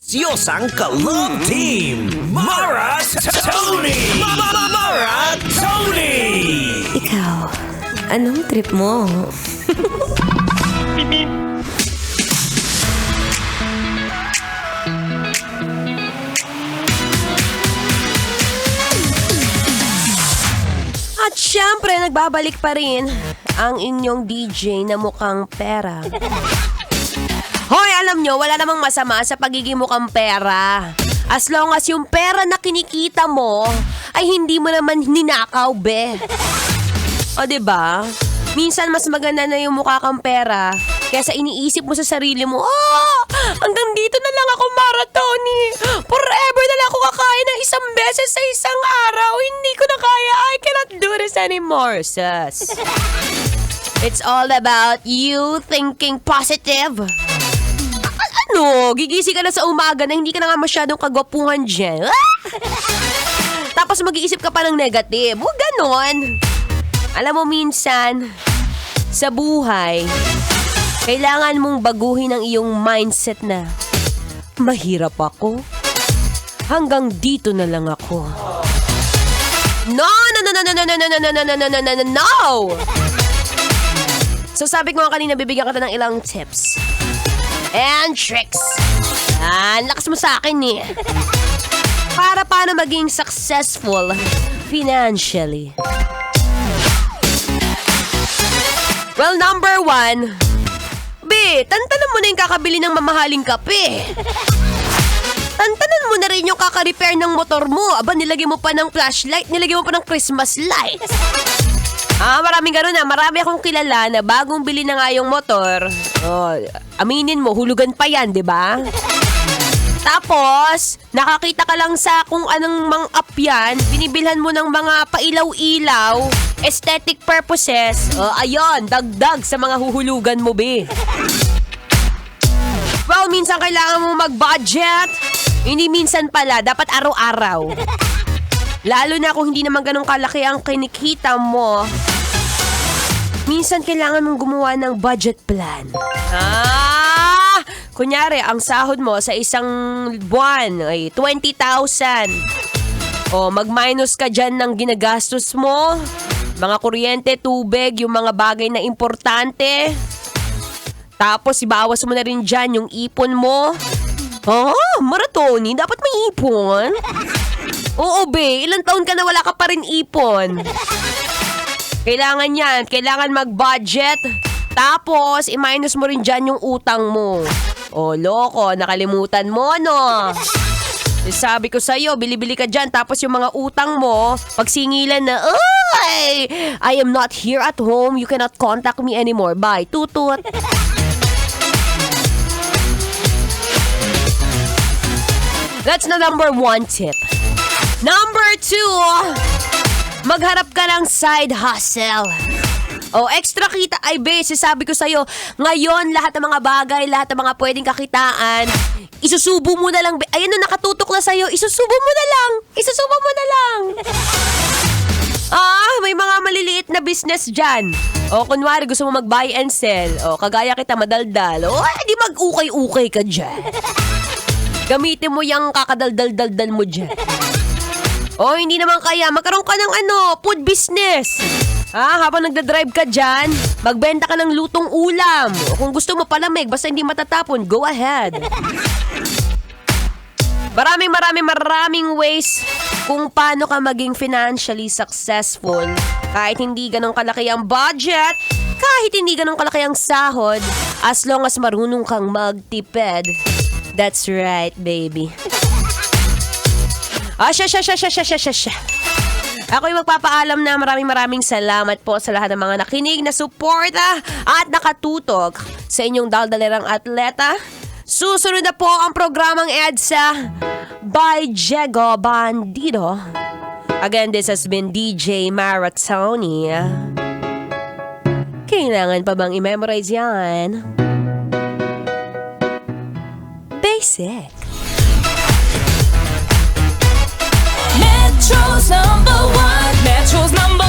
Siyosang Kalog Team! Mara Tony! Mara Tony! Ikaw, anong trip mo? At syempre, nagbabalik pa rin ang inyong DJ na mukhang pera. Hoy, alam nyo, wala namang masama sa pagiging mukhang pera. As long as yung pera na kinikita mo ay hindi mo naman ninakaw, be. O, diba? Minsan mas maganda na yung mukha kang pera kaysa iniisip mo sa sarili mo, hanggang dito na lang ako, Maratoni. Forever na lang ako kakain ng isang beses sa isang araw. Hindi ko na kaya. I cannot do this anymore, sus. It's all about you thinking positive. Ano? Gigising ka na sa umaga na hindi ka na nga masyadong kagwapuhan dyan. Tapos mag-iisip ka pa ng negative. Huwag ganon. Alam mo, minsan, sa buhay, kailangan mong baguhin ang iyong mindset na mahirap ako. Hanggang dito na lang ako. No! So sabi ko nga kanina, bibigyan kita ng ilang tips and tricks. Lakas mo sa akin eh. Para paano maging successful financially. Well, number 1, tantanan mo na yung kakabili ng mamahaling kape. Tantanan mo na rin yung kaka-repair ng motor mo. Aba, nilagyan mo pa ng flashlight, nilagyan mo pa ng Christmas light. Maraming gano'n na. Marami akong kilala na bagong bili na nga yung motor. Aminin mo, hulugan pa yan, di ba? Tapos, nakakita ka lang sa kung anong mang-up yan. Binibilhan mo ng mga pailaw-ilaw, aesthetic purposes. Ayun, dagdag sa mga huhulugan mo, be. Well, minsan kailangan mo mag-budget. Hindi minsan pala, dapat araw-araw. Lalo na kung hindi naman ganun kalaki ang kinikita mo. Minsan kailangan mong gumawa ng budget plan. Kunyari, ang sahod mo sa isang buwan ay 20,000. Mag-minus ka dyan ng ginagastos mo. Mga kuryente, tubig, yung mga bagay na importante. Tapos, ibawas mo na rin dyan yung ipon mo. Maratoni, dapat may ipon. Oo, be. Ilang taon ka na wala ka pa rin ipon. Kailangan yan. Kailangan mag-budget. Tapos, i-minus mo rin dyan yung utang mo. Loko. Nakalimutan mo, no? Sabi ko sa'yo, bili-bili ka dyan. Tapos yung mga utang mo, pagsingilan na, I am not here at home. You cannot contact me anymore. Bye. Tutut. That's the number 1 tip. Number 2, magharap ka ng side hustle. Extra kita ay base. Sabi ko sa'yo, ngayon lahat ng mga bagay, lahat ng mga pwedeng kakitaan, isusubo mo na lang. Ayan na, nakatutok na sa'yo. Isusubo mo na lang. Isusubo mo na lang. May mga maliliit na business dyan. Kunwari gusto mo mag-buy and sell. Kagaya kita, madaldal. Di mag-ukay-ukay ka dyan. Gamitin mo yung kakadaldal-daldal mo dyan. Hindi naman kaya. Magkaroon ka ng food business. Habang nagdadrive ka dyan, magbenta ka ng lutong ulam. Kung gusto mo palamig, basta hindi matatapon, go ahead. Maraming ways kung paano ka maging financially successful. Kahit hindi ganong kalaki ang budget, kahit hindi ganong kalaki ang sahod, as long as marunong kang magtipid. That's right, baby. Ako'y magpapaalam na maraming salamat po sa lahat ng mga nakinig na suporta at nakatutok sa inyong daldalerang atleta. Susunod na po ang programang EDSA by Diego Bandido. Again, this has been DJ Maratoni. Kailangan pa bang i-memorize yan? Basic. Metro's number 1. Metro's number